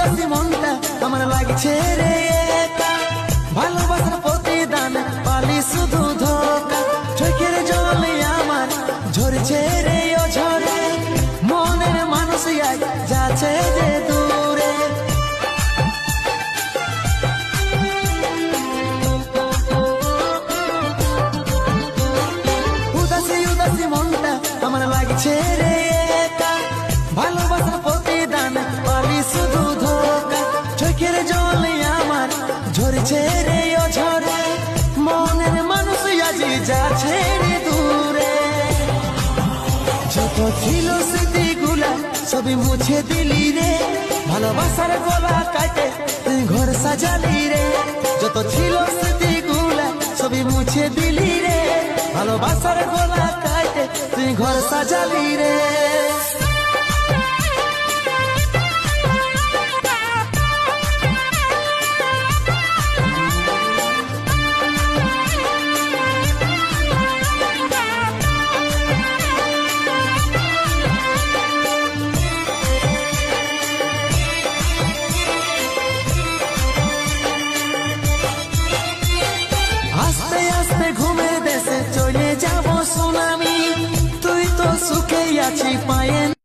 উদাসী মনটা আমার লাগছে রে একা, ভালোবাসার প্রতিদান পালি শুধু ধোকা, চোখের জলে আমার ঝরছে রে ও ঝরে, মনের মানুষ আজ যাচ্ছে যে দূরে। উদাসী উদাসী মনটা আমার লাগছে রে একা, ভালোবাসার প্রতিদান পালি শুধু ধোকা, চোখের জলে আমার ঝরছে রে ও ঝরে, মনের মানুষ আজ যাচ্ছে রে দূরে। যত ছিল স্মৃতিগুলা সবই মুছে দিলি রে, ভালোবাসার গলা কাটে তুই ঘর সাজালি রে। যত ছিল স্মৃতিগুলা সবই মুছে দিলি রে, ভালোবাসার গলা কাটে তুই ঘর সাজালি রে। আস্তে আস্তে ঘুমের দেশে চলে যাব সুনামি, তুই তো সুখে আছি পায়ে।